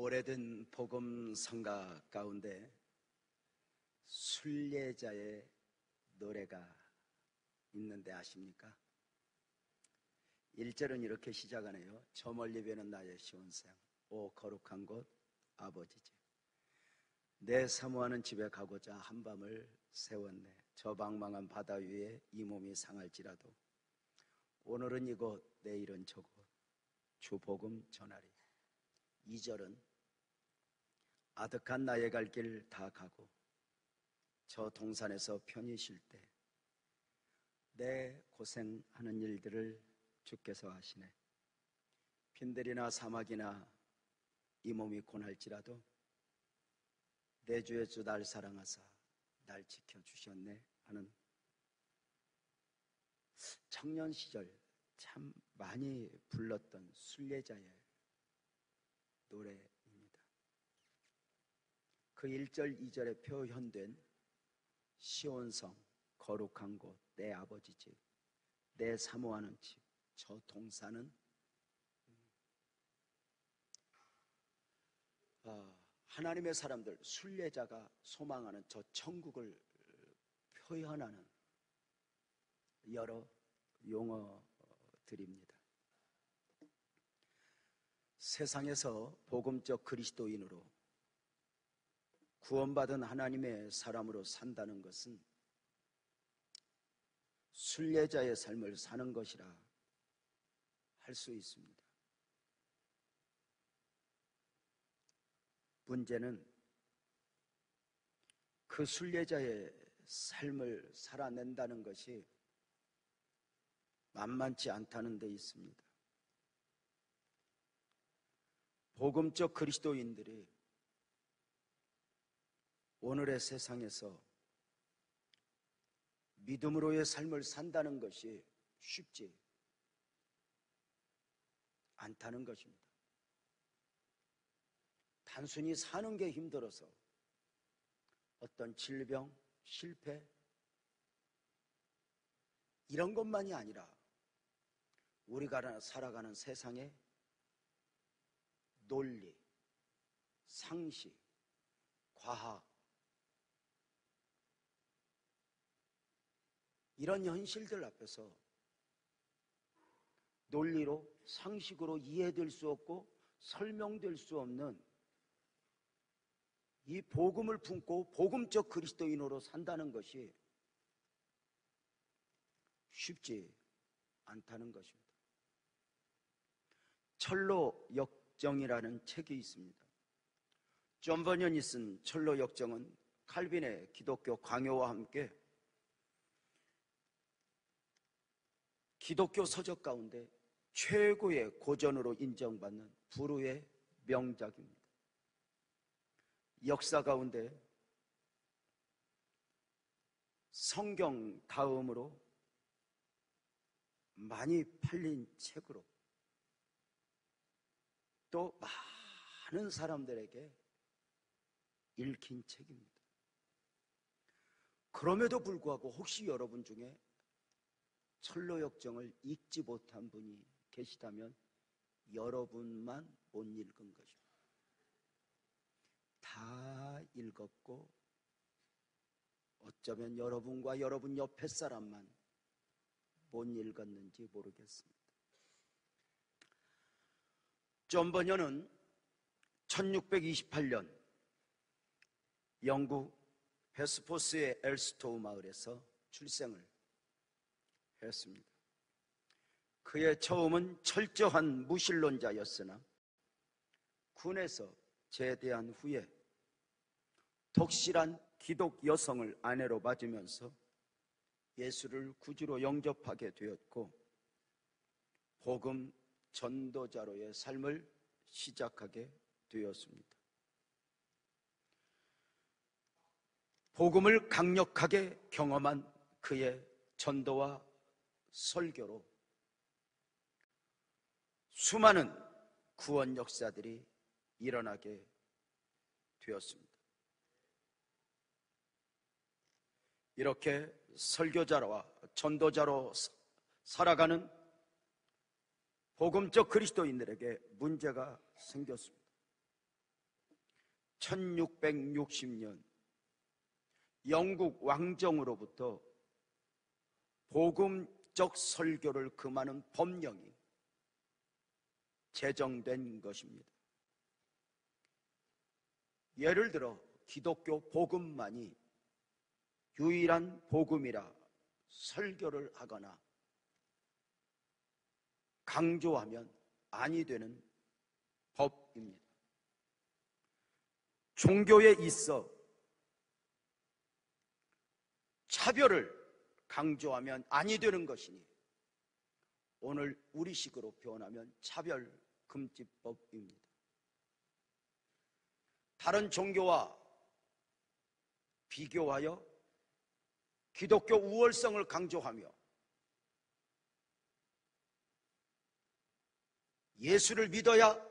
오래된 복음 성가 가운데 순례자의 노래가 있는데 아십니까? 1절은 이렇게 시작하네요. 저 멀리 뵈는 나의 시온생, 오 거룩한 곳 아버지 집. 내 사모하는 집에 가고자 한밤을 세웠네. 저 방망한 바다 위에 이 몸이 상할지라도 오늘은 이곳 내일은 저곳 주 복음 전하리. 2절은 아득한 나의 갈 길 다 가고 저 동산에서 편히 쉴 때 내 고생하는 일들을 주께서 하시네. 빈들이나 사막이나 이 몸이 고날지라도 내 주의 주 날 사랑하사 날 지켜주셨네 하는 청년 시절 참 많이 불렀던 순례자의 노래입니다. 그 1절, 2절에 표현된 시온성, 거룩한 곳, 내 아버지 집, 내 사모하는 집, 저 동산은 하나님의 사람들, 순례자가 소망하는 저 천국을 표현하는 여러 용어들입니다. 세상에서 복음적 그리스도인으로 구원받은 하나님의 사람으로 산다는 것은 순례자의 삶을 사는 것이라 할 수 있습니다. 문제는 그 순례자의 삶을 살아낸다는 것이 만만치 않다는 데 있습니다. 복음적 그리스도인들이 오늘의 세상에서 믿음으로의 삶을 산다는 것이 쉽지 않다는 것입니다. 단순히 사는 게 힘들어서 어떤 질병, 실패 이런 것만이 아니라 우리가 살아가는 세상의 논리, 상식, 과학 이런 현실들 앞에서 논리로 상식으로 이해될 수 없고 설명될 수 없는 이 복음을 품고 복음적 그리스도인으로 산다는 것이 쉽지 않다는 것입니다. 철로 역정이라는 책이 있습니다. 존 버년이 쓴 철로 역정은 칼빈의 기독교 강요와 함께 기독교 서적 가운데 최고의 고전으로 인정받는 불후의 명작입니다. 역사 가운데 성경 다음으로 많이 팔린 책으로 또 많은 사람들에게 읽힌 책입니다. 그럼에도 불구하고 혹시 여러분 중에 철로 역정을 읽지 못한 분이 계시다면 여러분만 못 읽은 것입니다. 다 읽었고 어쩌면 여러분과 여러분 옆에 사람만 못 읽었는지 모르겠습니다. 존 버년은 1628년 영국 베스포스의 엘스토우 마을에서 출생을 했습니다. 그의 처음은 철저한 무신론자였으나 군에서 제대한 후에 독실한 기독 여성을 아내로 맞으면서 예수를 구주로 영접하게 되었고 복음 전도자로의 삶을 시작하게 되었습니다. 복음을 강력하게 경험한 그의 전도와 설교로 수많은 구원 역사들이 일어나게 되었습니다. 이렇게 설교자와 전도자로 살아가는 복음적 그리스도인들에게 문제가 생겼습니다. 1660년 영국 왕정으로부터 복음적 설교를 금하는 법령이 제정된 것입니다. 예를 들어 기독교 복음만이 유일한 복음이라 설교를 하거나 강조하면 아니 되는 법입니다. 종교에 있어 차별을 강조하면 아니 되는 것이니 오늘 우리식으로 표현하면 차별금지법입니다. 다른 종교와 비교하여 기독교 우월성을 강조하며 예수를 믿어야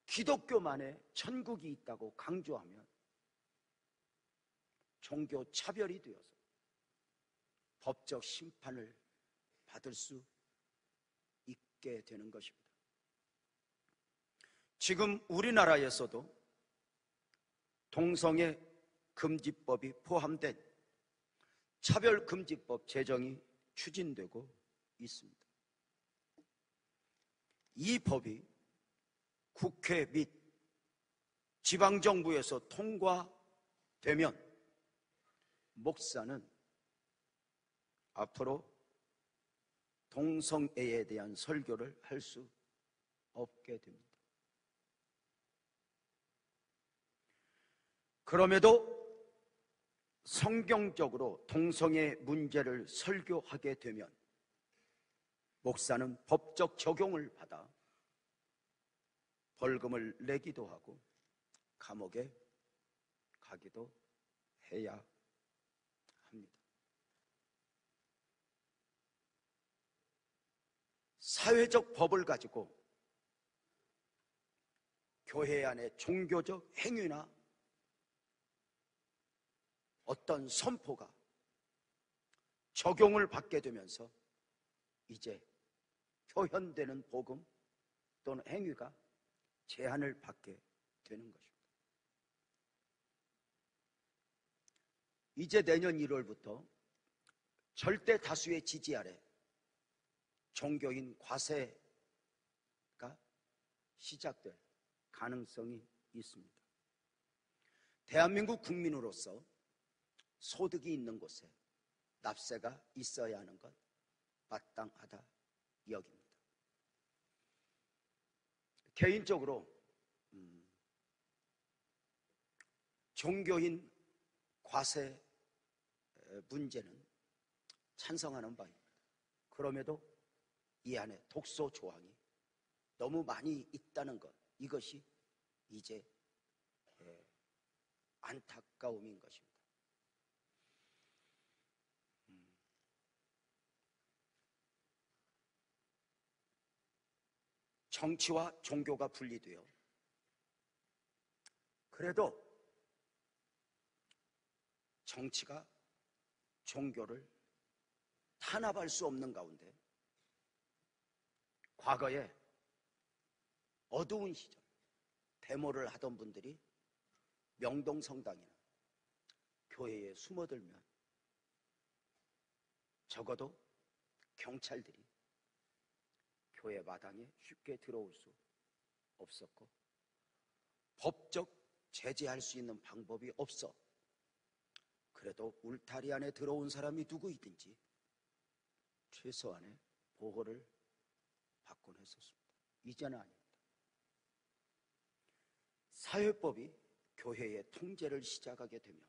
기독교만의 천국이 있다고 강조하면 종교 차별이 되어서 법적 심판을 받을 수 있게 되는 것입니다. 지금 우리나라에서도 동성애 금지법이 포함된 차별금지법 제정이 추진되고 있습니다. 이 법이 국회 및 지방정부에서 통과되면 목사는 앞으로 동성애에 대한 설교를 할 수 없게 됩니다. 그럼에도 성경적으로 동성애 문제를 설교하게 되면 목사는 법적 적용을 받아 벌금을 내기도 하고 감옥에 가기도 해야 합니다. 사회적 법을 가지고 교회 안에 종교적 행위나 어떤 선포가 적용을 받게 되면서 이제 표현되는 복음 또는 행위가 제한을 받게 되는 것입니다. 이제 내년 1월부터 절대 다수의 지지 아래 종교인 과세가 시작될 가능성이 있습니다. 대한민국 국민으로서 소득이 있는 곳에 납세가 있어야 하는 것 마땅하다 여깁니다. 개인적으로 종교인 과세 문제는 찬성하는 바입니다. 그럼에도 이 안에 독소 조항이 너무 많이 있다는 것, 이것이 이제 안타까움인 것입니다. 정치와 종교가 분리되어 그래도 정치가 종교를 탄압할 수 없는 가운데 과거에 어두운 시절 데모를 하던 분들이 명동성당이나 교회에 숨어들면 적어도 경찰들이 교회 마당에 쉽게 들어올 수 없었고 법적 제재할 수 있는 방법이 없어 그래도 울타리 안에 들어온 사람이 누구이든지 최소한의 보호를 받곤 했었습니다. 이제는 아닙니다. 사회법이 교회의 통제를 시작하게 되면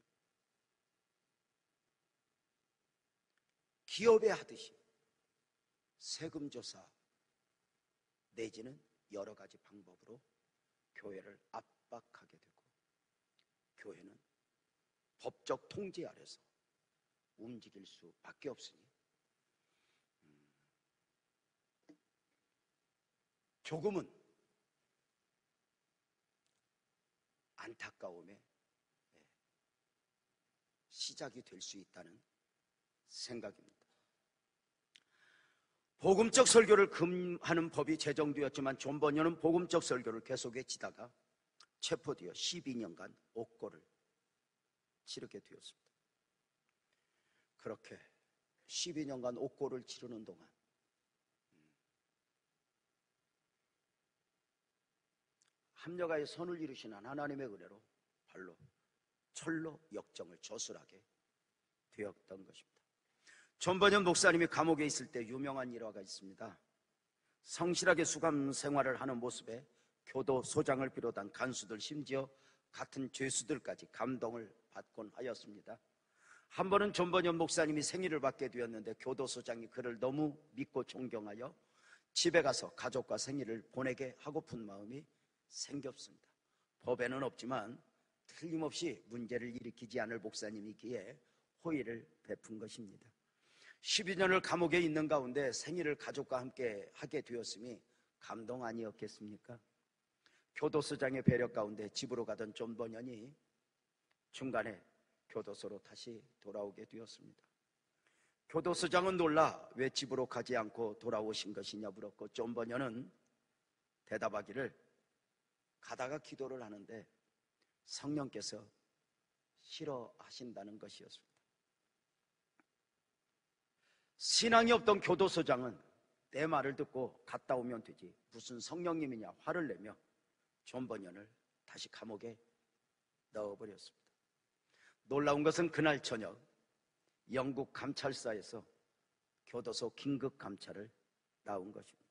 기업에 하듯이 세금조사 내지는 여러 가지 방법으로 교회를 압박하게 되고 교회는 법적 통제 아래서 움직일 수밖에 없으니 조금은 안타까움의 시작이 될 수 있다는 생각입니다. 복음적 설교를 금하는 법이 제정되었지만 존 번연은 복음적 설교를 계속 외치다가 체포되어 12년간 옥고를 치르게 되었습니다. 그렇게 12년간 옥고를 치르는 동안 합력하여 선을 이루시는 하나님의 은혜로 발로 철로 역정을 저술하게 되었던 것입니다. 존버년 목사님이 감옥에 있을 때 유명한 일화가 있습니다. 성실하게 수감 생활을 하는 모습에 교도소장을 비롯한 간수들, 심지어 같은 죄수들까지 감동을 받곤 하였습니다. 한 번은 존버년 목사님이 생일을 받게 되었는데 교도소장이 그를 너무 믿고 존경하여 집에 가서 가족과 생일을 보내게 하고픈 마음이 생겼습니다. 법에는 없지만 틀림없이 문제를 일으키지 않을 목사님이기에 호의를 베푼 것입니다. 12년을 감옥에 있는 가운데 생일을 가족과 함께 하게 되었음이 감동 아니었겠습니까? 교도소장의 배려 가운데 집으로 가던 존버년이 중간에 교도소로 다시 돌아오게 되었습니다. 교도소장은 놀라 왜 집으로 가지 않고 돌아오신 것이냐 물었고, 존버년은 대답하기를 가다가 기도를 하는데 성령께서 싫어하신다는 것이었습니다. 신앙이 없던 교도소장은 내 말을 듣고 갔다 오면 되지 무슨 성령님이냐 화를 내며 존버년을 다시 감옥에 넣어버렸습니다. 놀라운 것은 그날 저녁 영국 감찰사에서 교도소 긴급 감찰을 나온 것입니다.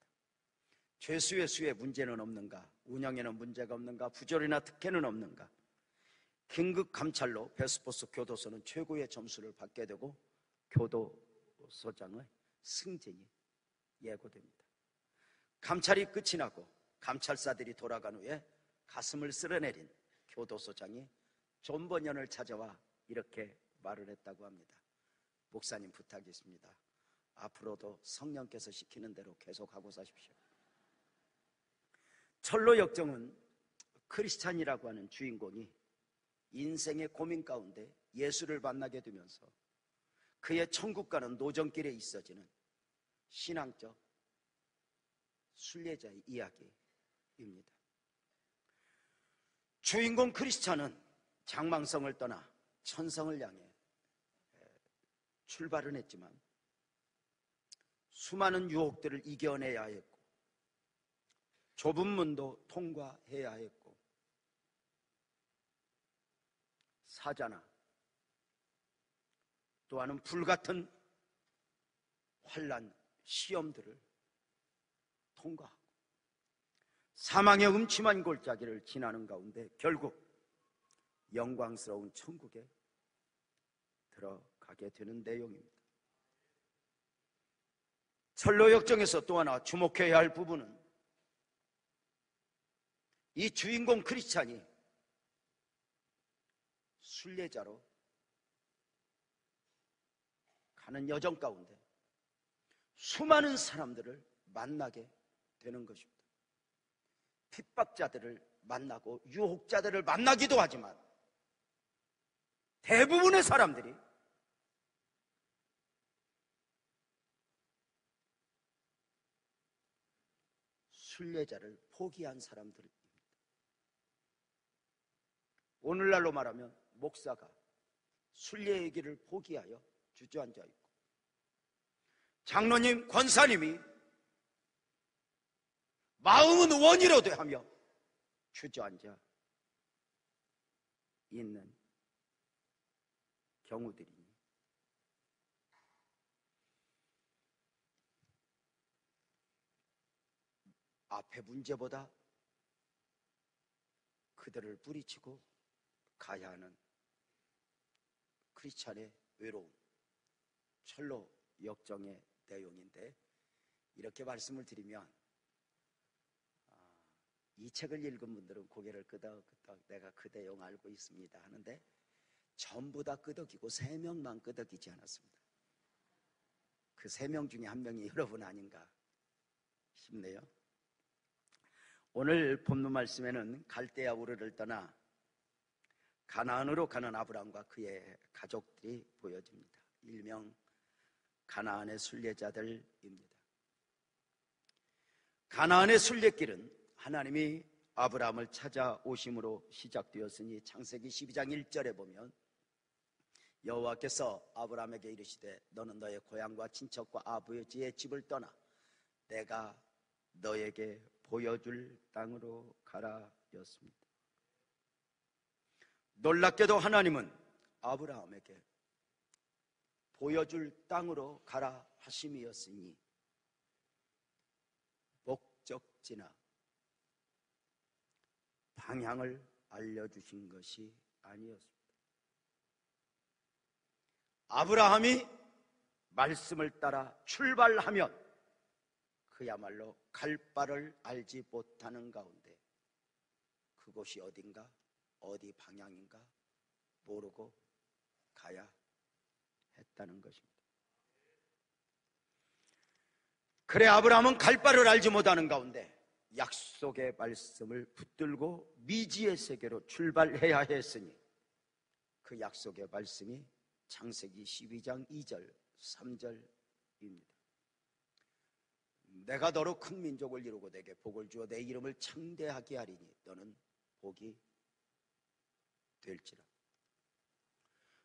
죄수의 수에 문제는 없는가, 운영에는 문제가 없는가, 부조리나 특혜는 없는가. 긴급 감찰로 베스포스 교도소는 최고의 점수를 받게 되고 교도소장의 승진이 예고됩니다. 감찰이 끝이 나고 감찰사들이 돌아간 후에 가슴을 쓸어내린 교도소장이 존버년을 찾아와 이렇게 말을 했다고 합니다. 목사님 부탁이 있습니다. 앞으로도 성령께서 시키는 대로 계속하고 사십시오. 철로 역정은 크리스찬이라고 하는 주인공이 인생의 고민 가운데 예수를 만나게 되면서 그의 천국과는 노정길에 있어지는 신앙적 순례자의 이야기입니다. 주인공 크리스찬은 장망성을 떠나 천성을 향해 출발은 했지만 수많은 유혹들을 이겨내야 했고 좁은 문도 통과해야 했고 사자나 또한은 불같은 환난, 시험들을 통과하고 사망의 음침한 골짜기를 지나는 가운데 결국 영광스러운 천국에 들어가게 되는 내용입니다. 철로 역정에서 또 하나 주목해야 할 부분은 이 주인공 크리스찬이 순례자로 가는 여정 가운데 수많은 사람들을 만나게 되는 것입니다. 핍박자들을 만나고 유혹자들을 만나기도 하지만 대부분의 사람들이 순례자를 포기한 사람들입니다. 오늘날로 말하면 목사가 순례의 길을 포기하여 주저앉아 있고 장로님, 권사님이 마음은 원이로되 하며 주저앉아 있는 경우들이니 앞에 문제보다 그들을 뿌리치고 가야 하는 크리스찬의 외로움, 철로 역정의 내용인데, 이렇게 말씀을 드리면 이 책을 읽은 분들은 고개를 끄덕끄덕 내가 그 내용 알고 있습니다 하는데 전부 다 끄덕이고 3명만 끄덕이지 않았습니다. 그 3명 중에 한 명이 여러분 아닌가 싶네요. 오늘 본문 말씀에는 갈대아 우르를 떠나 가나안으로 가는 아브람과 그의 가족들이 보여집니다. 일명 가나안의 순례자들입니다. 가나안의 순례길은 하나님이 아브라함을 찾아오심으로 시작되었으니 창세기 12장 1절에 보면 여호와께서 아브라함에게 이르시되 너는 너의 고향과 친척과 아버지의 집을 떠나 내가 너에게 보여줄 땅으로 가라 였습니다. 놀랍게도 하나님은 아브라함에게 보여줄 땅으로 가라 하심이었으니 목적지나 방향을 알려주신 것이 아니었습니다. 아브라함이 말씀을 따라 출발하면 그야말로 갈 바를 알지 못하는 가운데 그곳이 어딘가 어디 방향인가 모르고 가야 했다는 것입니다. 그래 아브라함은 갈 바를 알지 못하는 가운데 약속의 말씀을 붙들고 미지의 세계로 출발해야 했으니 그 약속의 말씀이 창세기 12장 2절 3절입니다. 내가 너로 큰 민족을 이루고 내게 복을 주어 내 이름을 창대하게 하리니 너는 복이 될지라.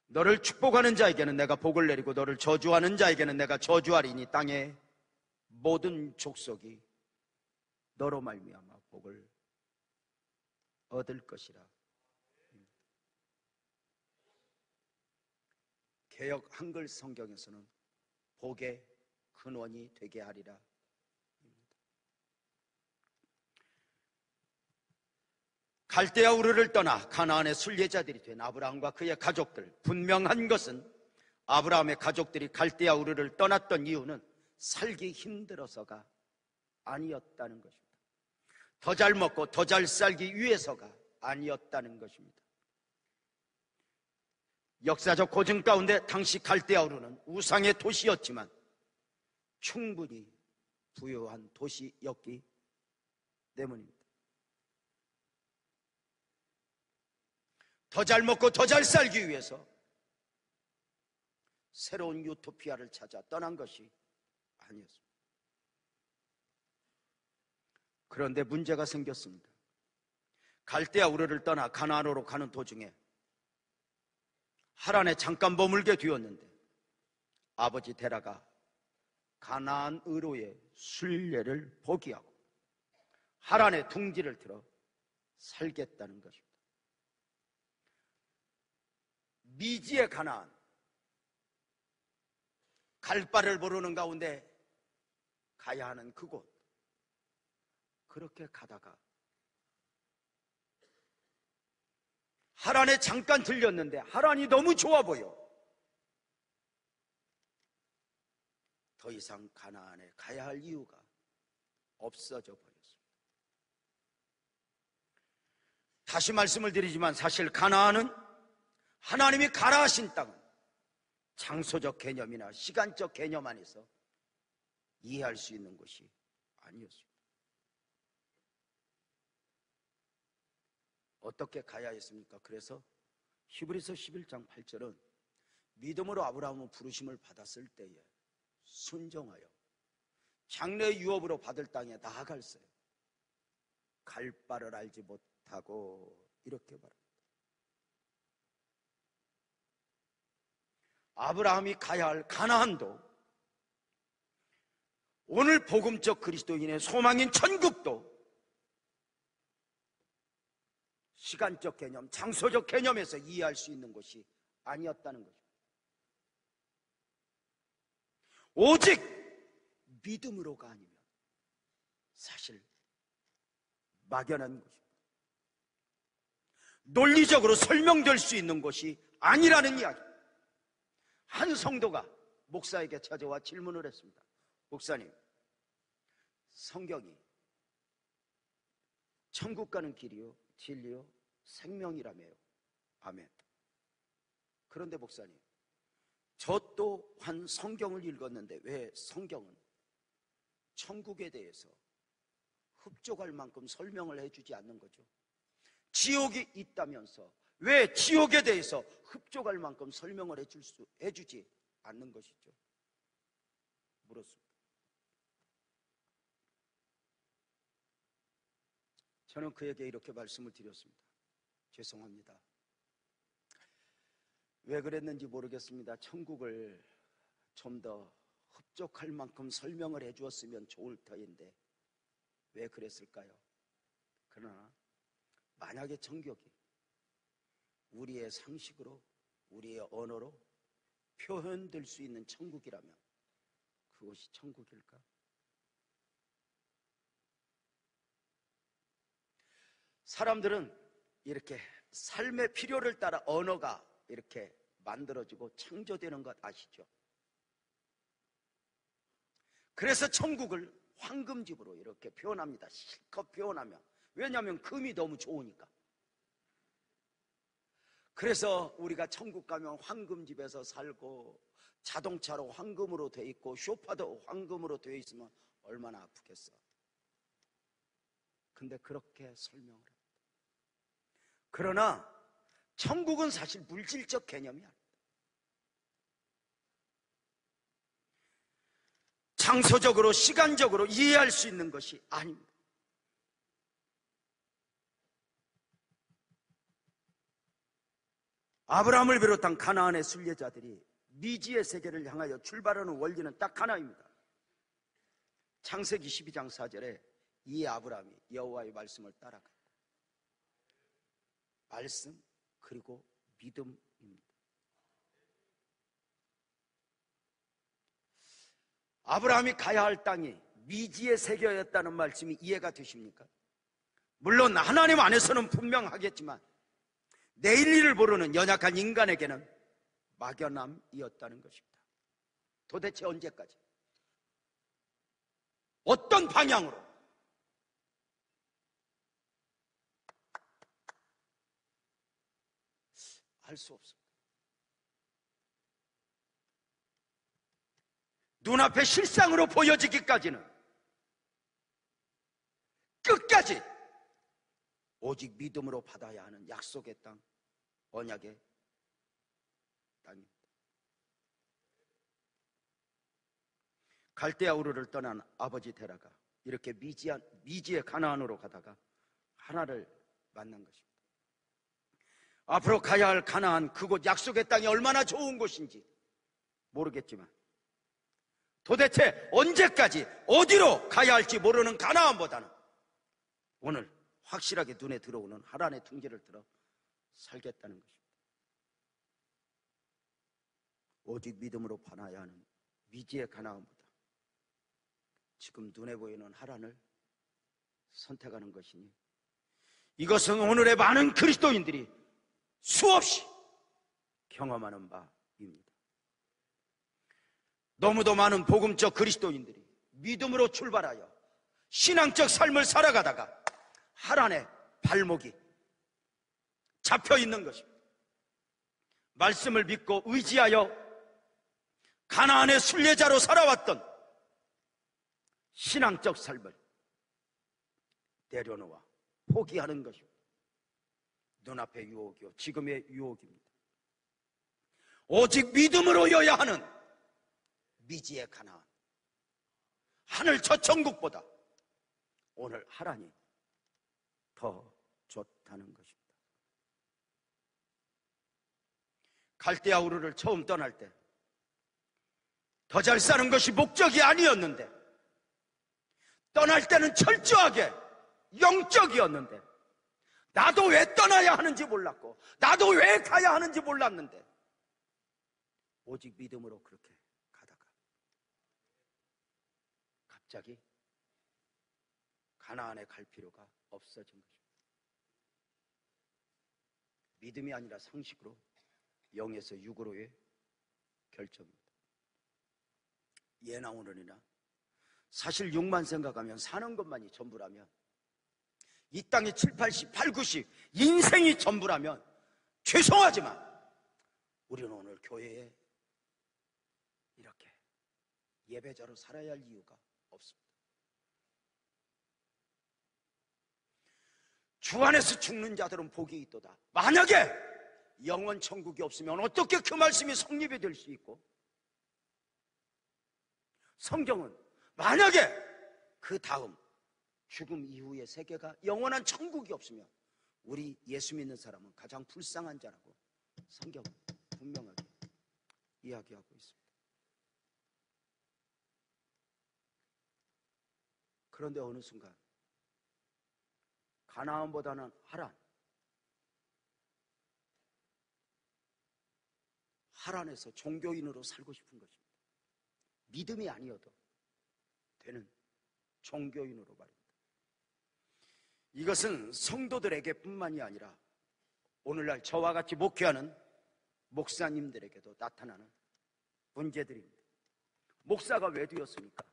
너를 축복하는 자에게는 내가 복을 내리고 너를 저주하는 자에게는 내가 저주하리니 땅의 모든 족속이 너로 말미암아 복을 얻을 것이라. 개역 한글 성경에서는 복의 근원이 되게 하리라. 갈대아 우르를 떠나 가나안의 순례자들이 된 아브라함과 그의 가족들, 분명한 것은 아브라함의 가족들이 갈대아 우르를 떠났던 이유는 살기 힘들어서가 아니었다는 것입니다. 더 잘 먹고 더 잘 살기 위해서가 아니었다는 것입니다. 역사적 고증 가운데 당시 갈대아 우르는 우상의 도시였지만 충분히 부유한 도시였기 때문입니다. 더 잘 먹고 더 잘 살기 위해서 새로운 유토피아를 찾아 떠난 것이 아니었습니다. 그런데 문제가 생겼습니다. 갈대아 우르를 떠나 가나안으로 가는 도중에 하란에 잠깐 머물게 되었는데 아버지 데라가 가나안 의로의 순례를 포기하고 하란에 둥지를 틀어 살겠다는 것입니다. 미지의 가나안, 갈 바를 모르는 가운데 가야 하는 그곳, 그렇게 가다가 하란에 잠깐 들렸는데 하란이 너무 좋아 보여 더 이상 가나안에 가야 할 이유가 없어져 버렸습니다. 다시 말씀을 드리지만 사실 가나안은 하나님이 가라 하신 땅은 장소적 개념이나 시간적 개념 안에서 이해할 수 있는 것이 아니었습니다. 어떻게 가야 했습니까? 그래서 히브리서 11장 8절은 믿음으로 아브라함은 부르심을 받았을 때에 순종하여 장래의 유업으로 받을 땅에 나아갈세요. 갈 바를 알지 못하고 이렇게 말합니다. 아브라함이 가야 할 가나안도 오늘 복음적 그리스도인의 소망인 천국도 시간적 개념, 장소적 개념에서 이해할 수 있는 것이 아니었다는 것입니다. 오직 믿음으로가 아니면 사실 막연한 것입니다. 논리적으로 설명될 수 있는 것이 아니라는 이야기. 한 성도가 목사에게 찾아와 질문을 했습니다. 목사님, 성경이 천국 가는 길이요, 진리요, 생명이라며요. 아멘. 그런데 목사님, 저 또한 성경을 읽었는데 왜 성경은 천국에 대해서 흡족할 만큼 설명을 해주지 않는 거죠? 지옥이 있다면서 왜 지옥에 대해서 흡족할 만큼 설명을 해주지 않는 것이죠? 물었습니다. 저는 그에게 이렇게 말씀을 드렸습니다. 죄송합니다. 왜 그랬는지 모르겠습니다. 천국을 좀 더 흡족할 만큼 설명을 해주었으면 좋을 터인데 왜 그랬을까요? 그러나 만약에 천국이 우리의 상식으로, 우리의 언어로 표현될 수 있는 천국이라면 그것이 천국일까? 사람들은 이렇게 삶의 필요를 따라 언어가 이렇게 만들어지고 창조되는 것 아시죠? 그래서 천국을 황금집으로 이렇게 표현합니다. 실컷 표현하면. 왜냐하면 금이 너무 좋으니까. 그래서 우리가 천국 가면 황금집에서 살고 자동차로 황금으로 돼 있고 쇼파도 황금으로 되어 있으면 얼마나 아프겠어. 근데 그렇게 설명을 합니다. 그러나 천국은 사실 물질적 개념이 아닙니다. 장소적으로 시간적으로 이해할 수 있는 것이 아닙니다. 아브라함을 비롯한 가나안의 순례자들이 미지의 세계를 향하여 출발하는 원리는 딱 하나입니다. 창세기 12장 4절에 이 아브라함이 여호와의 말씀을 따라가 말씀 그리고 믿음입니다. 아브라함이 가야 할 땅이 미지의 세계였다는 말씀이 이해가 되십니까? 물론 하나님 안에서는 분명하겠지만 내일 일을 모르는 연약한 인간에게는 막연함이었다는 것입니다. 도대체 언제까지? 어떤 방향으로? 알 수 없습니다. 눈앞에 실상으로 보여지기까지는 끝까지 오직 믿음으로 받아야 하는 약속의 땅, 언약의 땅입니다. 갈대아 우르를 떠난 아버지 데라가 이렇게 미지의 가나안으로 가다가 하나를 만난 것입니다. 앞으로 가야 할 가나안, 그곳 약속의 땅이 얼마나 좋은 곳인지 모르겠지만 도대체 언제까지 어디로 가야 할지 모르는 가나안보다는 오늘 확실하게 눈에 들어오는 하란의 둥지를 들어 살겠다는 것입니다. 오직 믿음으로 받아야 하는 미지의 가나안보다 지금 눈에 보이는 하란을 선택하는 것이니 이것은 오늘의 많은 그리스도인들이 수없이 경험하는 바입니다. 너무도 많은 복음적 그리스도인들이 믿음으로 출발하여 신앙적 삶을 살아가다가 하란의 발목이 잡혀 있는 것입니다. 말씀을 믿고 의지하여 가나안의 순례자로 살아왔던 신앙적 삶을 내려놓아 포기하는 것입니다. 눈앞의 유혹이요, 지금의 유혹입니다. 오직 믿음으로여야 하는 미지의 가나안, 하늘 저 천국보다 오늘 하란이 더 좋다는 것입니다. 갈대아 우르를 처음 떠날 때 더 잘 사는 것이 목적이 아니었는데, 떠날 때는 철저하게 영적이었는데, 나도 왜 떠나야 하는지 몰랐고 나도 왜 가야 하는지 몰랐는데 오직 믿음으로 그렇게 가다가 갑자기 가나안에 갈 필요가 없어진 것입니다. 믿음이 아니라 상식으로, 영에서 육으로의 결정입니다. 예나 오늘이나 사실 육만 생각하면 사는 것만이 전부라면, 이 땅이 7, 80, 8, 90 인생이 전부라면 죄송하지만 우리는 오늘 교회에 이렇게 예배자로 살아야 할 이유가 없습니다. 주 안에서 죽는 자들은 복이 있도다. 만약에 영원 천국이 없으면 어떻게 그 말씀이 성립이 될 수 있고, 성경은 만약에 그 다음 죽음 이후의 세계가 영원한 천국이 없으면 우리 예수 믿는 사람은 가장 불쌍한 자라고 성경은 분명하게 이야기하고 있습니다. 그런데 어느 순간 가나안보다는 하란에서 종교인으로 살고 싶은 것입니다. 믿음이 아니어도 되는 종교인으로 말입니다. 이것은 성도들에게 뿐만이 아니라 오늘날 저와 같이 목회하는 목사님들에게도 나타나는 문제들입니다. 목사가 왜 되었습니까?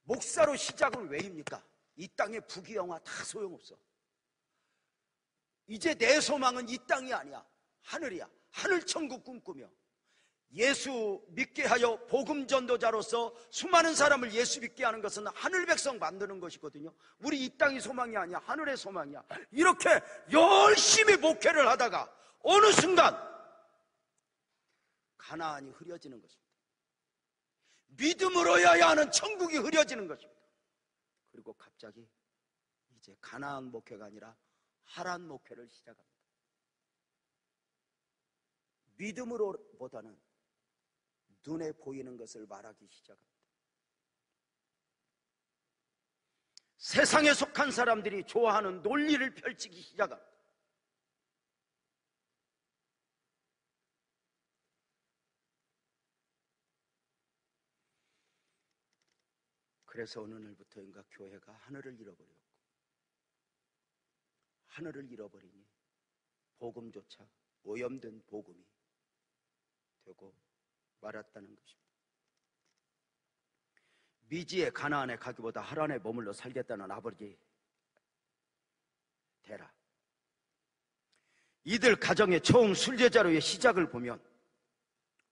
목사로 시작은 왜입니까? 이 땅의 부귀영화 다 소용없어. 이제 내 소망은 이 땅이 아니야, 하늘이야. 하늘천국 꿈꾸며 예수 믿게 하여 복음 전도자로서 수많은 사람을 예수 믿게 하는 것은 하늘 백성 만드는 것이거든요. 우리 이 땅이 소망이 아니야, 하늘의 소망이야. 이렇게 열심히 목회를 하다가 어느 순간 가나안이 흐려지는 것입니다. 믿음으로 해야 하는 천국이 흐려지는 것입니다. 그리고 갑자기 이제 가나안 목회가 아니라 하란 목회를 시작합니다. 믿음으로보다는 눈에 보이는 것을 말하기 시작합니다. 세상에 속한 사람들이 좋아하는 논리를 펼치기 시작합니다. 그래서 어느 날부터인가 교회가 하늘을 잃어버렸고, 하늘을 잃어버리니 복음조차 오염된 복음이 되고 말았다는 것입니다. 미지의 가나안에 가기보다 하란에 머물러 살겠다는 아버지 데라, 이들 가정의 처음 순례자로의 시작을 보면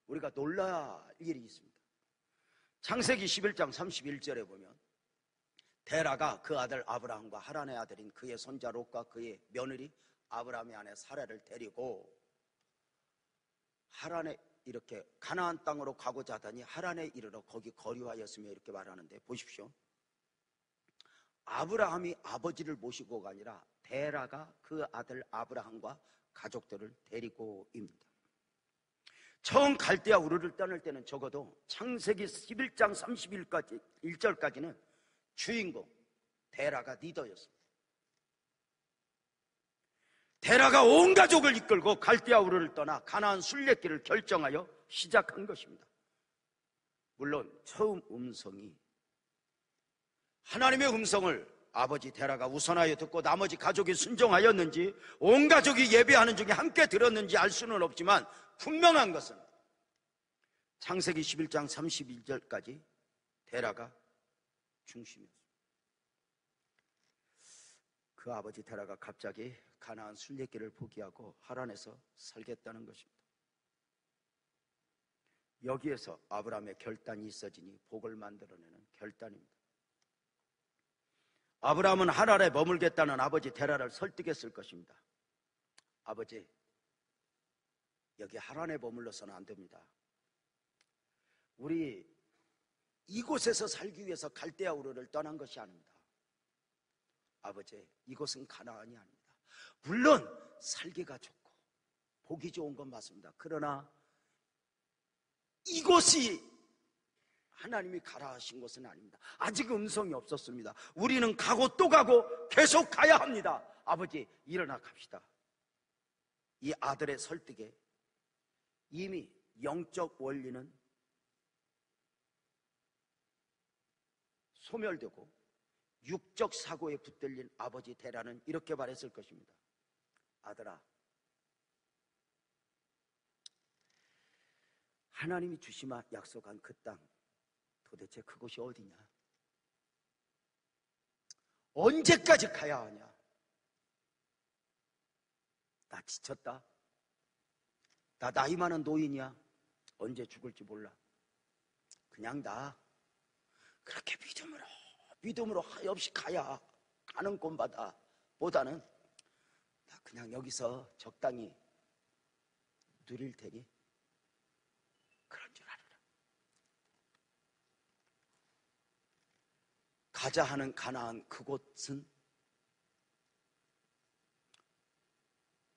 우리가 놀랄 일이 있습니다. 창세기 11장 31절에 보면 데라가 그 아들 아브라함과 하란의 아들인 그의 손자 롯과 그의 며느리 아브라함의 아내 사라를 데리고 하란에 이렇게 가나안 땅으로 가고자 하더니 하란에 이르러 거기 거류하였으며 이렇게 말하는데, 보십시오. 아브라함이 아버지를 모시고가 아니라 데라가 그 아들 아브라함과 가족들을 데리고입니다. 처음 갈대아 우르를 떠날 때는 적어도 창세기 11장 31절까지는 주인공 데라가 리더였습니다. 데라가 온 가족을 이끌고 갈대아 우르를 떠나 가나안 순례길을 결정하여 시작한 것입니다. 물론 처음 음성이 하나님의 음성을 아버지 데라가 우선하여 듣고 나머지 가족이 순종하였는지, 온 가족이 예배하는 중에 함께 들었는지 알 수는 없지만 분명한 것은 창세기 11장 31절까지 데라가 중심이었습니다. 그 아버지 데라가 갑자기 가나안 순례길을 포기하고 하란에서 살겠다는 것입니다. 여기에서 아브라함의 결단이 있어지니 복을 만들어내는 결단입니다. 아브라함은 하란에 머물겠다는 아버지 데라를 설득했을 것입니다. 아버지, 여기 하란에 머물러서는 안 됩니다. 우리 이곳에서 살기 위해서 갈대아 우르를 떠난 것이 아닙니다. 아버지, 이곳은 가나안이 아닙니다. 물론 살기가 좋고 보기 좋은 건 맞습니다. 그러나 이곳이 하나님이 가라 하신 것은 아닙니다. 아직 음성이 없었습니다. 우리는 가고 또 가고 계속 가야 합니다. 아버지, 일어나 갑시다. 이 아들의 설득에 이미 영적 원리는 소멸되고 육적 사고에 붙들린 아버지 데라는 이렇게 말했을 것입니다. 아들아, 하나님이 주시마 약속한 그 땅, 도대체 그곳이 어디냐? 언제까지 가야 하냐? 나 지쳤다. 나 나이 많은 노인이야. 언제 죽을지 몰라. 그냥 나 그렇게 믿음으로 하염없이 가야 가는 곳마다 보다는 나 그냥 여기서 적당히 누릴 테니 그런 줄 알아라. 가자 하는 가나안 그곳은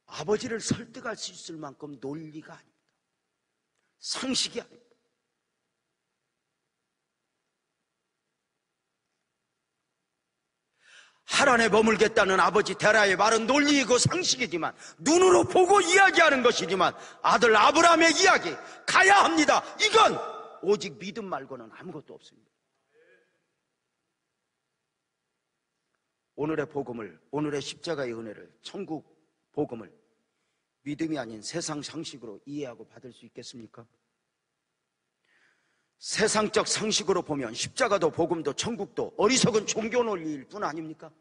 아버지를 설득할 수 있을 만큼 논리가 아닙니다. 상식이 아닙니다. 하란에 머물겠다는 아버지 데라의 말은 논리이고 상식이지만, 눈으로 보고 이야기하는 것이지만, 아들 아브라함의 이야기, 가야 합니다, 이건 오직 믿음 말고는 아무것도 없습니다. 오늘의 복음을, 오늘의 십자가의 은혜를, 천국 복음을 믿음이 아닌 세상 상식으로 이해하고 받을 수 있겠습니까? 세상적 상식으로 보면 십자가도 복음도 천국도 어리석은 종교 논리일 뿐 아닙니까?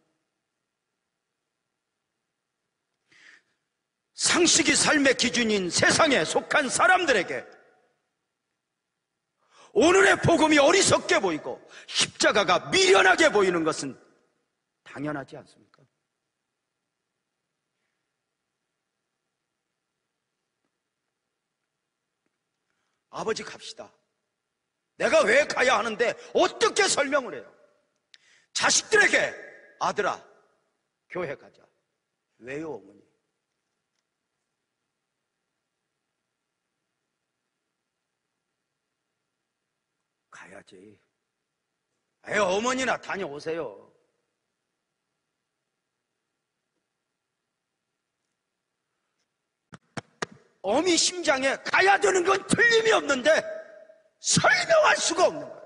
상식이 삶의 기준인 세상에 속한 사람들에게 오늘의 복음이 어리석게 보이고 십자가가 미련하게 보이는 것은 당연하지 않습니까? 아버지 갑시다. 내가 왜 가야 하는데 어떻게 설명을 해요? 자식들에게 아들아 교회 가자. 왜요 어머니? 가야지. 어머니나 다녀오세요. 어미 심장에 가야 되는 건 틀림이 없는데 설명할 수가 없는 거예요.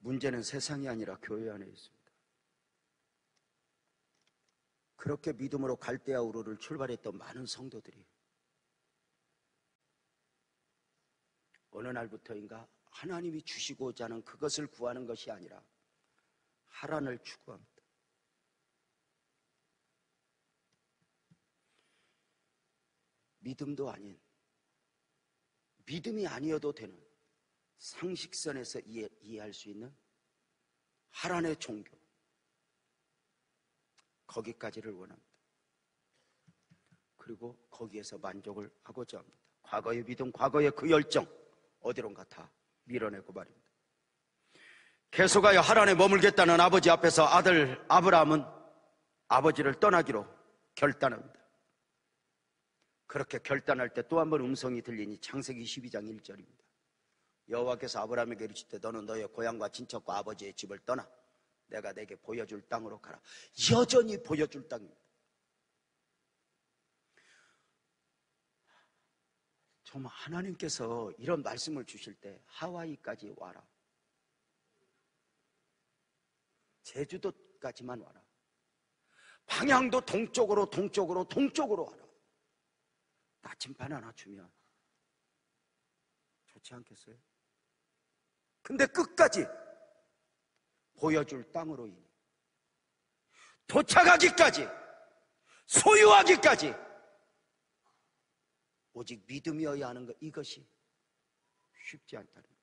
문제는 세상이 아니라 교회 안에 있습니다. 그렇게 믿음으로 갈대아 우르를 출발했던 많은 성도들이 어느 날부터인가 하나님이 주시고자 하는 그것을 구하는 것이 아니라 하란을 추구합니다. 믿음도 아닌, 믿음이 아니어도 되는 상식선에서 이해할 수 있는 하란의 종교, 거기까지를 원합니다. 그리고 거기에서 만족을 하고자 합니다. 과거의 믿음, 과거의 그 열정 어디론가 다 밀어내고 말입니다. 계속하여 하란에 머물겠다는 아버지 앞에서 아들 아브라함은 아버지를 떠나기로 결단합니다. 그렇게 결단할 때 또 한 번 음성이 들리니 창세기 12장 1절입니다. 여호와께서 아브라함에게 이르시되 너는 너의 고향과 친척과 아버지의 집을 떠나 내가 내게 보여줄 땅으로 가라. 여전히 보여줄 땅입니다. 정말 하나님께서 이런 말씀을 주실 때 하와이까지 와라, 제주도까지만 와라, 방향도 동쪽으로 와라, 나침반 하나 주면 좋지 않겠어요? 근데 끝까지 보여줄 땅으로 인해 도착하기까지, 소유하기까지 오직 믿음이어야 하는 것, 이것이 쉽지 않다는 거죠.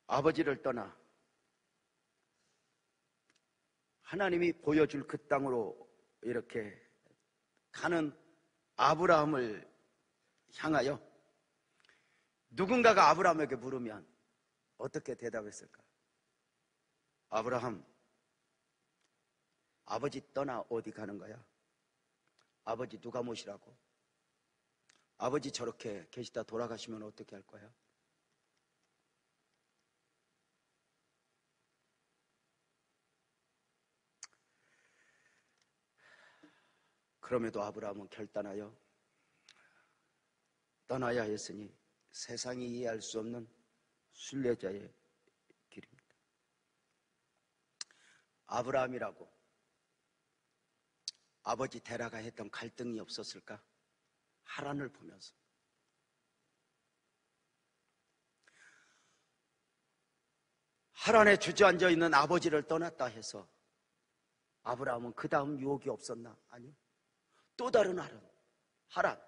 아버지를 떠나 하나님이 보여줄 그 땅으로 이렇게 가는 아브라함을 향하여 누군가가 아브라함에게 물으면 어떻게 대답했을까? 아브라함, 아버지 떠나 어디 가는 거야? 아버지 누가 모시라고? 아버지 저렇게 계시다 돌아가시면 어떻게 할 거야? 그럼에도 아브라함은 결단하여 떠나야 했으니 세상이 이해할 수 없는 순례자의 길입니다. 아브라함이라고 아버지 데라가 했던 갈등이 없었을까? 하란을 보면서. 하란에 주저앉아 있는 아버지를 떠났다 해서 아브라함은 그 다음 유혹이 없었나? 아니요. 또 다른 하란,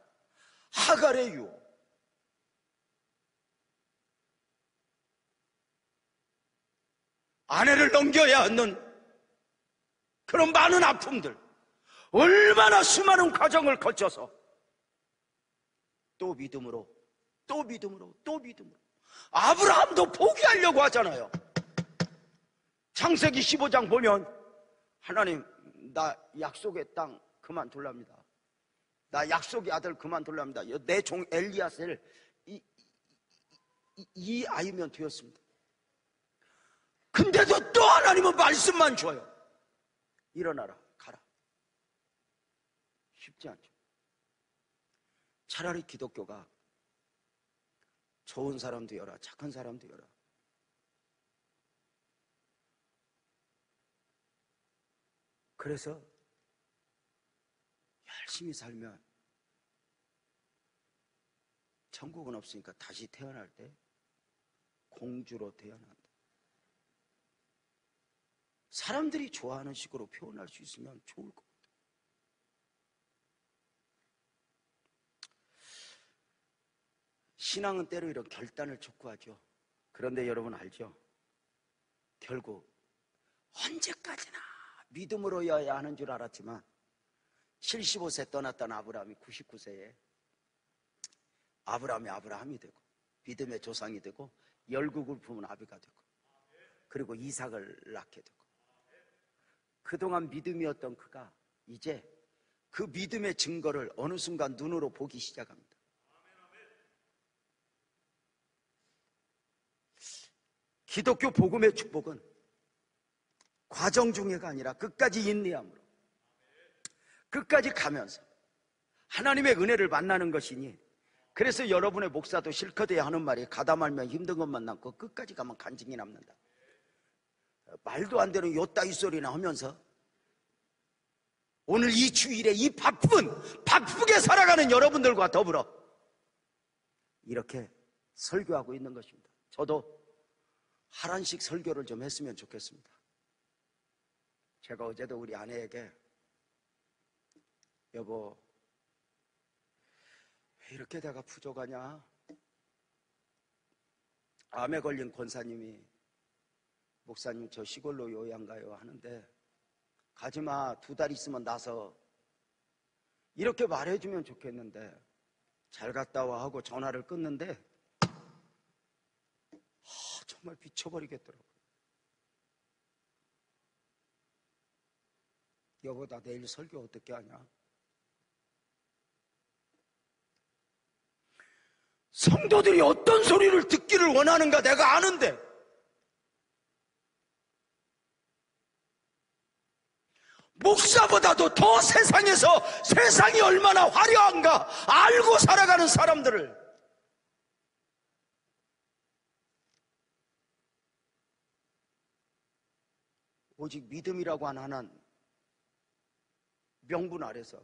하갈의 유혹. 아내를 넘겨야 하는 그런 많은 아픔들, 얼마나 수많은 과정을 거쳐서 또 믿음으로, 또 믿음으로, 또 믿음으로. 아브라함도 포기하려고 하잖아요. 창세기 15장 보면 하나님, 나 약속의 땅 그만둘랍니다. 나 약속의 아들 그만둘랍니다. 내 종 엘리야셀 이 아이면 되었습니다. 근데도 또 하나님은 말씀만 줘요. 일어나라, 가라. 쉽지 않죠. 차라리 기독교가 좋은 사람 되어라, 착한 사람 되어라. 그래서 열심히 살면 천국은 없으니까 다시 태어날 때 공주로 태어난다. 사람들이 좋아하는 식으로 표현할 수 있으면 좋을 것 같아요. 신앙은 때로 이런 결단을 촉구하죠. 그런데 여러분 알죠? 결국 언제까지나 믿음으로여야 하는 줄 알았지만 75세 떠났던 아브라함이 99세에 아브라함이 되고 믿음의 조상이 되고 열국을 품은 아비가 되고 그리고 이삭을 낳게 되고 그동안 믿음이었던 그가 이제 그 믿음의 증거를 어느 순간 눈으로 보기 시작합니다. 기독교 복음의 축복은 과정 중에가 아니라 끝까지 인내함으로 끝까지 가면서 하나님의 은혜를 만나는 것이니, 그래서 여러분의 목사도 실컷해야 하는 말이 가다 말면 힘든 것만 남고 끝까지 가면 간증이 남는다. 말도 안 되는 요따위 소리나 하면서 오늘 이 주일에 이 바쁘게 살아가는 여러분들과 더불어 이렇게 설교하고 있는 것입니다. 저도 하란식 설교를 좀 했으면 좋겠습니다. 제가 어제도 우리 아내에게 여보, 왜 이렇게 내가 부족하냐? 암에 걸린 권사님이 목사님 저 시골로 요양 가요 하는데 가지마, 2달 있으면 나서, 이렇게 말해주면 좋겠는데 잘 갔다 와 하고 전화를 끊는데 정말 미쳐버리겠더라고요. 여보, 나 내일 설교 어떻게 하냐? 성도들이 어떤 소리를 듣기를 원하는가 내가 아는데 목사보다도 더 세상에서 세상이 얼마나 화려한가 알고 살아가는 사람들을 오직 믿음이라고 하는 명분 아래서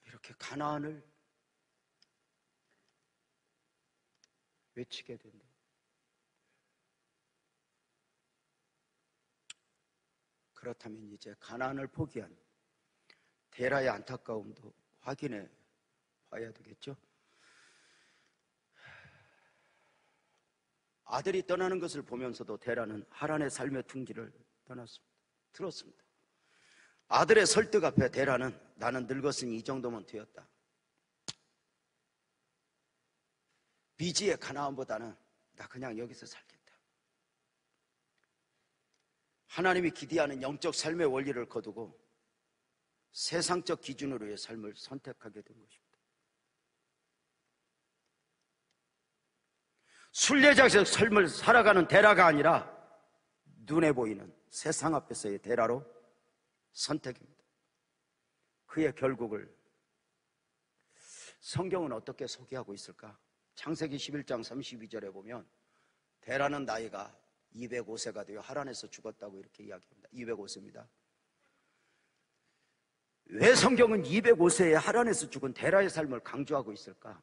이렇게 가나안을 외치게 된다. 그렇다면 이제 가나안을 포기한 데라의 안타까움도 확인해 봐야 되겠죠. 아들이 떠나는 것을 보면서도 데라는 하란의 삶의 둥지를 들었습니다. 아들의 설득 앞에 데라는 나는 늙었으니 이 정도면 되었다. 비지의 가나안보다는 나 그냥 여기서 살겠다. 하나님이 기대하는 영적 삶의 원리를 거두고 세상적 기준으로의 삶을 선택하게 된 것입니다. 순례자적 삶을 살아가는 데라가 아니라 눈에 보이는 세상 앞에서의 데라로 선택입니다. 그의 결국을 성경은 어떻게 소개하고 있을까? 창세기 11장 32절에 보면 데라는 나이가 205세가 되어 하란에서 죽었다고 이렇게 이야기합니다. 205세입니다. 왜 성경은 205세에 하란에서 죽은 데라의 삶을 강조하고 있을까?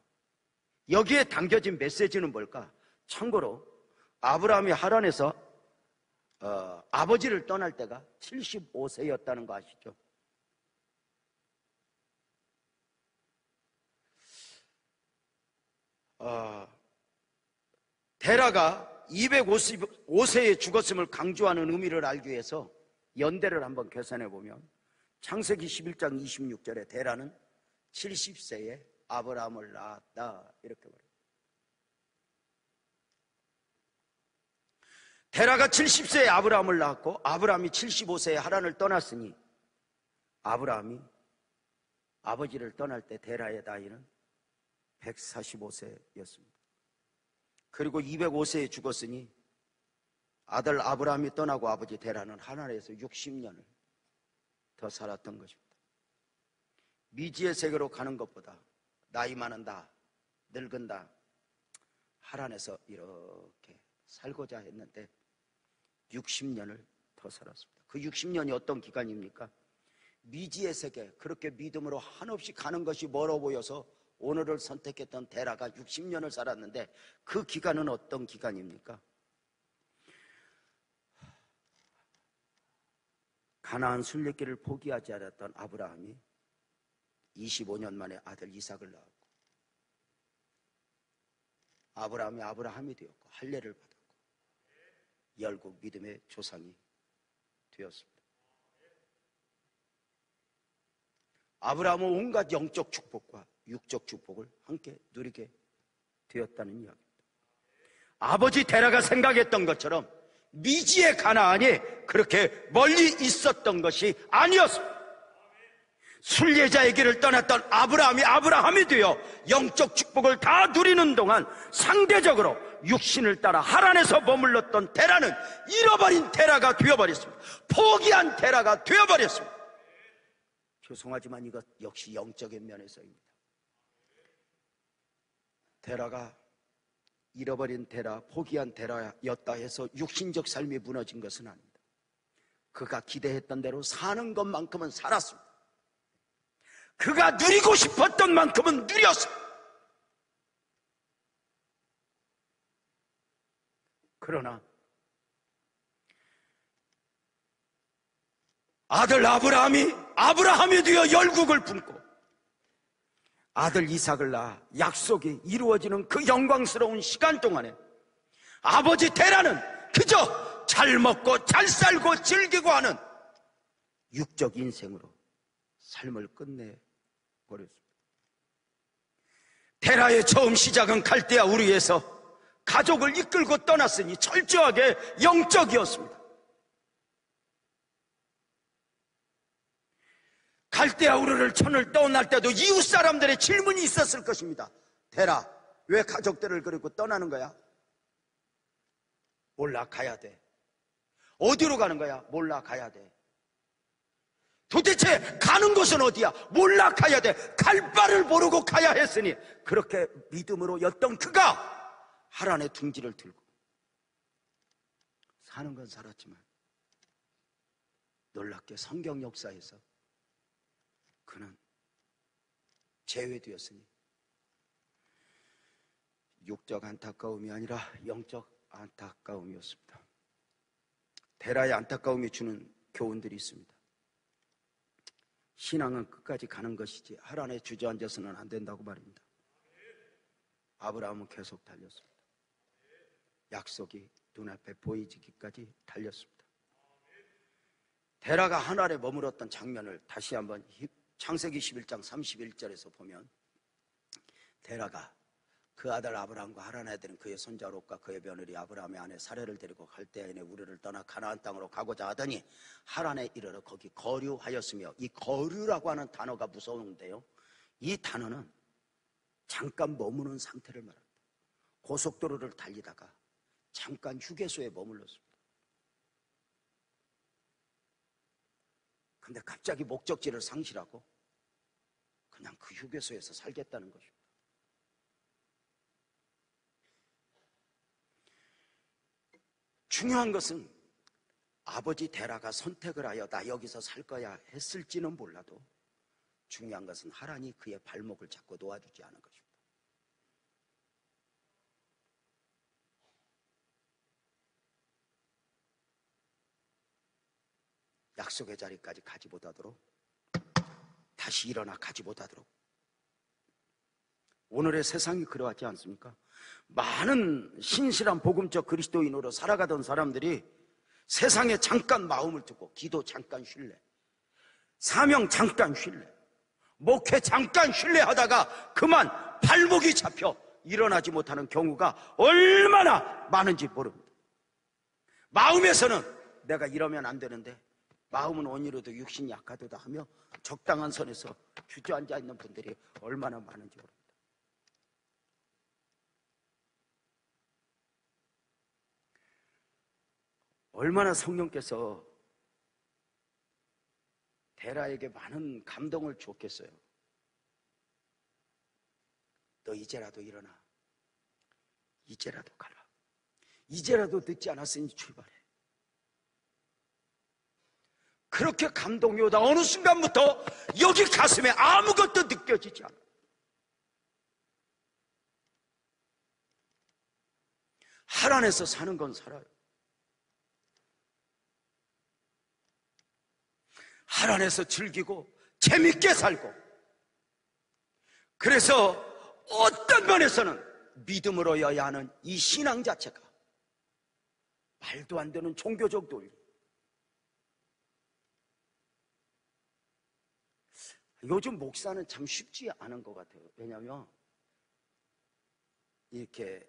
여기에 담겨진 메시지는 뭘까? 참고로 아브라함이 하란에서 아버지를 떠날 때가 75세였다는 거 아시죠? 데라가 255세에 죽었음을 강조하는 의미를 알기 위해서 연대를 한번 계산해 보면 창세기 11장 26절에 데라는 70세에 아브라함을 낳았다 이렇게 말해요. 데라가 70세에 아브라함을 낳았고 아브라함이 75세에 하란을 떠났으니 아브라함이 아버지를 떠날 때 데라의 나이는 145세였습니다. 그리고 205세에 죽었으니 아들 아브라함이 떠나고 아버지 데라는 하란에서 60년을 더 살았던 것입니다. 미지의 세계로 가는 것보다 나이 많은다, 늙은다, 하란에서 이렇게 살고자 했는데 60년을 더 살았습니다. 그 60년이 어떤 기간입니까? 미지의 세계, 그렇게 믿음으로 한없이 가는 것이 멀어 보여서 오늘을 선택했던 데라가 60년을 살았는데 그 기간은 어떤 기간입니까? 가나안 순례길을 포기하지 않았던 아브라함이 25년 만에 아들 이삭을 낳았고 아브라함이 아브라함이 되었고 할례를 받았고 열국 믿음의 조상이 되었습니다. 아브라함은 온갖 영적 축복과 육적 축복을 함께 누리게 되었다는 이야기입니다. 아버지 데라가 생각했던 것처럼 미지의 가나안이 그렇게 멀리 있었던 것이 아니었습니다. 순례자의 길을 떠났던 아브라함이 되어 영적 축복을 다 누리는 동안 상대적으로 육신을 따라 하란에서 머물렀던 데라는 잃어버린 데라가 되어버렸습니다. 포기한 데라가 되어버렸습니다. 죄송하지만 이것 역시 영적인 면에서입니다. 데라가 잃어버린 데라, 포기한 데라였다 해서 육신적 삶이 무너진 것은 아닙니다. 그가 기대했던 대로 사는 것만큼은 살았습니다. 그가 누리고 싶었던 만큼은 누렸습니다. 그러나 아들 아브라함이 되어 열국을 품고 아들 이삭을 낳아 약속이 이루어지는 그 영광스러운 시간 동안에 아버지 데라는 그저 잘 먹고 잘 살고 즐기고 하는 육적 인생으로 삶을 끝내버렸습니다. 데라의 처음 시작은 갈대아 우르에서 가족을 이끌고 떠났으니 철저하게 영적이었습니다. 갈대아 우르를 천을 떠날 때도 이웃 사람들의 질문이 있었을 것입니다. 데라, 왜 가족들을 그리고 떠나는 거야? 몰라, 가야 돼. 어디로 가는 거야? 몰라, 가야 돼. 도대체 가는 곳은 어디야? 몰라, 가야 돼. 갈 바를 모르고 가야 했으니 그렇게 믿음으로 였던 그가 하란의 둥지를 들고 사는 건 살았지만 놀랍게 성경 역사에서 그는 제외되었으니 육적 안타까움이 아니라 영적 안타까움이었습니다. 데라의 안타까움이 주는 교훈들이 있습니다. 신앙은 끝까지 가는 것이지 하란에 주저앉아서는 안 된다고 말입니다. 아브라함은 계속 달렸습니다. 약속이 눈앞에 보이지기까지 달렸습니다. 데라가 하란에 머물렀던 장면을 다시 한번 창세기 11장 31절에서 보면 데라가 그 아들 아브라함과 하란 애들은 그의 손자 롯과 그의 며느리 아브라함의 아내 사레를 데리고 갈대아인의 우르를 떠나 가나안 땅으로 가고자 하더니 하란에 이르러 거기 거류하였으며, 이 거류라고 하는 단어가 무서운데요, 이 단어는 잠깐 머무는 상태를 말합니다. 고속도로를 달리다가 잠깐 휴게소에 머물렀습니다. 근데 갑자기 목적지를 상실하고 그냥 그 휴게소에서 살겠다는 것입니다. 중요한 것은 아버지 데라가 선택을 하여 나 여기서 살 거야 했을지는 몰라도 중요한 것은 하란이 그의 발목을 잡고 놓아주지 않은 것입니다. 약속의 자리까지 가지 못하도록, 다시 일어나 가지 못하도록 오늘의 세상이 그러하지 않습니까? 많은 신실한 복음적 그리스도인으로 살아가던 사람들이 세상에 잠깐 마음을 두고 기도 잠깐 쉴래, 사명 잠깐 쉴래, 목회 잠깐 쉴래 하다가 그만 발목이 잡혀 일어나지 못하는 경우가 얼마나 많은지 모릅니다. 마음에서는 내가 이러면 안 되는데 마음은 원이로도 육신이 약하도다 하며 적당한 선에서 주저앉아 있는 분들이 얼마나 많은지 모릅니다. 얼마나 성령께서 데라에게 많은 감동을 줬겠어요. 너 이제라도 일어나, 이제라도 가라, 이제라도 늦지 않았으니 출발해. 그렇게 감동이 오다 어느 순간부터 여기 가슴에 아무것도 느껴지지 않아. 하란에서 사는 건 살아요. 하란에서 즐기고 재밌게 살고, 그래서 어떤 면에서는 믿음으로여야 하는 이 신앙 자체가 말도 안 되는 종교적 논리, 요즘 목사는 참 쉽지 않은 것 같아요. 왜냐하면 이렇게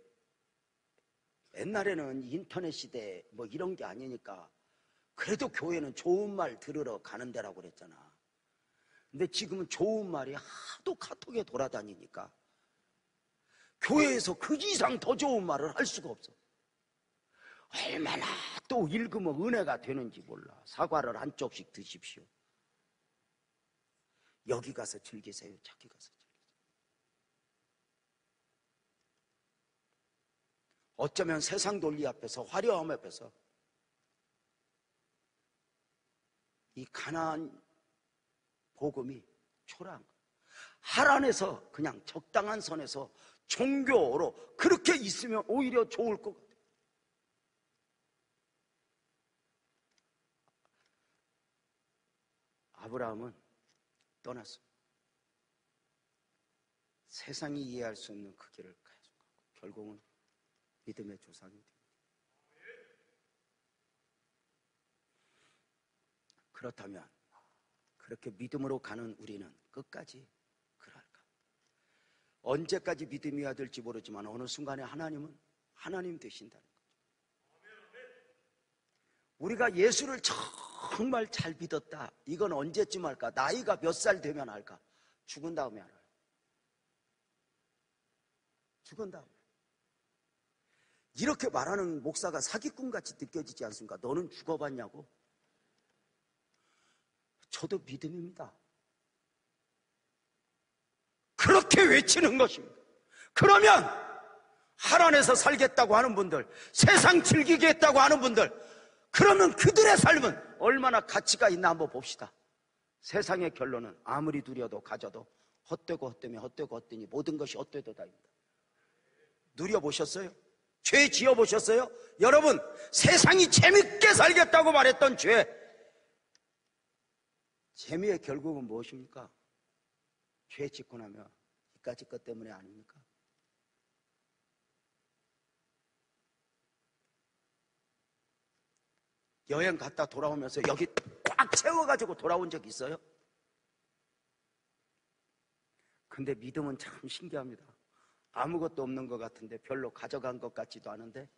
옛날에는 인터넷 시대 뭐 이런 게 아니니까 그래도 교회는 좋은 말 들으러 가는 데라고 그랬잖아. 근데 지금은 좋은 말이 하도 카톡에 돌아다니니까 교회에서 그 이상 더 좋은 말을 할 수가 없어. 얼마나 또 읽으면 은혜가 되는지 몰라. 사과를 한 쪽씩 드십시오. 여기 가서 즐기세요. 저기 가서 즐기세요. 어쩌면 세상 논리 앞에서, 화려함 앞에서 이 가나안 복음이 초라한 거예요. 하란에서 그냥 적당한 선에서 종교로 그렇게 있으면 오히려 좋을 것 같아요. 아브라함은 떠났습니다. 세상이 이해할 수 없는 그 길을 계속 가고 결국은 믿음의 조상이 됩니다. 그렇다면 그렇게 믿음으로 가는 우리는 끝까지 그럴까? 언제까지 믿음이어야 될지 모르지만 어느 순간에 하나님은 하나님 되신다는 거죠. 우리가 예수를 정말 잘 믿었다, 이건 언제쯤 할까? 나이가 몇 살 되면 할까? 죽은 다음에 알아요. 죽은 다음에. 이렇게 말하는 목사가 사기꾼같이 느껴지지 않습니까? 너는 죽어봤냐고? 저도 믿음입니다. 그렇게 외치는 것입니다. 그러면 하란에서 살겠다고 하는 분들, 세상 즐기겠다고 하는 분들, 그러면 그들의 삶은 얼마나 가치가 있나 한번 봅시다. 세상의 결론은 아무리 누려도 가져도 헛되고 헛되며 헛되고 헛되니 모든 것이 헛되도다입니다. 누려보셨어요? 죄 지어보셨어요? 여러분, 세상이 재밌게 살겠다고 말했던 죄, 재미의 결국은 무엇입니까? 죄 짓고 나면 이까짓 것 때문에 아닙니까? 여행 갔다 돌아오면서 여기 꽉 채워가지고 돌아온 적 있어요? 근데 믿음은 참 신기합니다. 아무것도 없는 것 같은데, 별로 가져간 것 같지도 않은데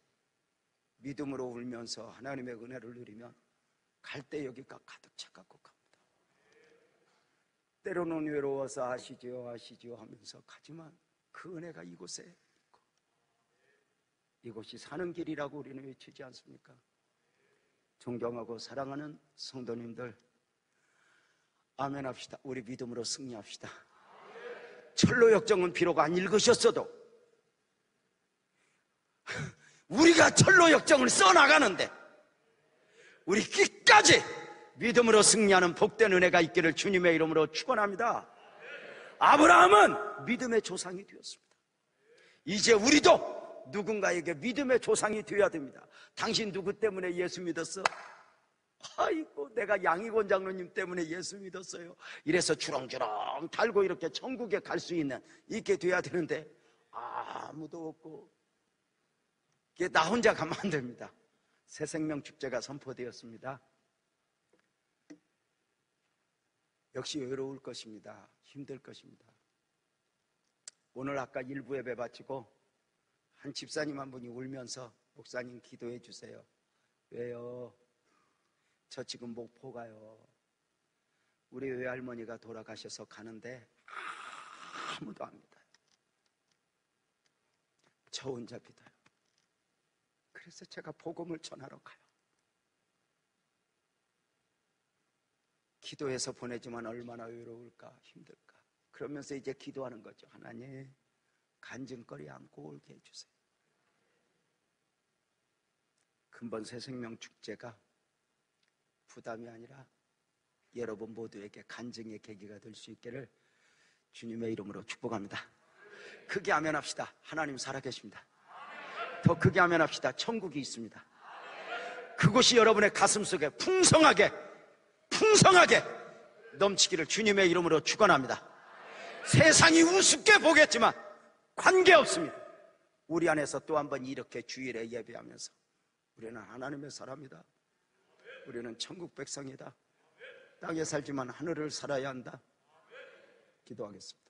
믿음으로 울면서 하나님의 은혜를 누리면 갈 때 여기가 가득 차갖고 갑니다. 때로는 외로워서 아시지요 아시지요 하면서 가지만 그 은혜가 이곳에 있고, 이곳이 사는 길이라고 우리는 외치지 않습니까? 존경하고 사랑하는 성도님들, 아멘 합시다. 우리 믿음으로 승리합시다. 철로역정은 비록 안 읽으셨어도 우리가 철로역정을 써나가는데 우리 끝까지 믿음으로 승리하는 복된 은혜가 있기를 주님의 이름으로 축원합니다. 아브라함은 믿음의 조상이 되었습니다. 이제 우리도 누군가에게 믿음의 조상이 되어야 됩니다. 당신 누구 때문에 예수 믿었어? 아이고, 내가 양희권 장로님 때문에 예수 믿었어요. 이래서 주렁주렁 달고 이렇게 천국에 갈 수 있게 돼야 되는데 아무도 없고, 이게 나 혼자 가면 안 됩니다. 새 생명 축제가 선포되었습니다. 역시 외로울 것입니다. 힘들 것입니다. 오늘 아까 일부 예배 바치고 한 집사님 한 분이 울면서 목사님 기도해 주세요. 왜요? 저 지금 목포 가요. 우리 외할머니가 돌아가셔서 가는데 아무도 안 믿어요. 저 혼자 믿어요. 그래서 제가 복음을 전하러 가요. 기도해서 보내지만 얼마나 외로울까, 힘들까. 그러면서 이제 기도하는 거죠. 하나님, 간증거리 안고 올게 해주세요. 근본 새생명 축제가 부담이 아니라 여러분 모두에게 간증의 계기가 될 수 있기를 주님의 이름으로 축복합니다. 크게 아멘합시다. 하나님 살아계십니다. 더 크게 아멘합시다. 천국이 있습니다. 그곳이 여러분의 가슴속에 풍성하게 넘치기를 주님의 이름으로 축원합니다. 세상이 우습게 보겠지만 관계없습니다. 우리 안에서 또 한 번 이렇게 주일에 예배하면서 우리는 하나님의 사람이다. 우리는 천국 백성이다. 땅에 살지만 하늘을 살아야 한다. 기도하겠습니다.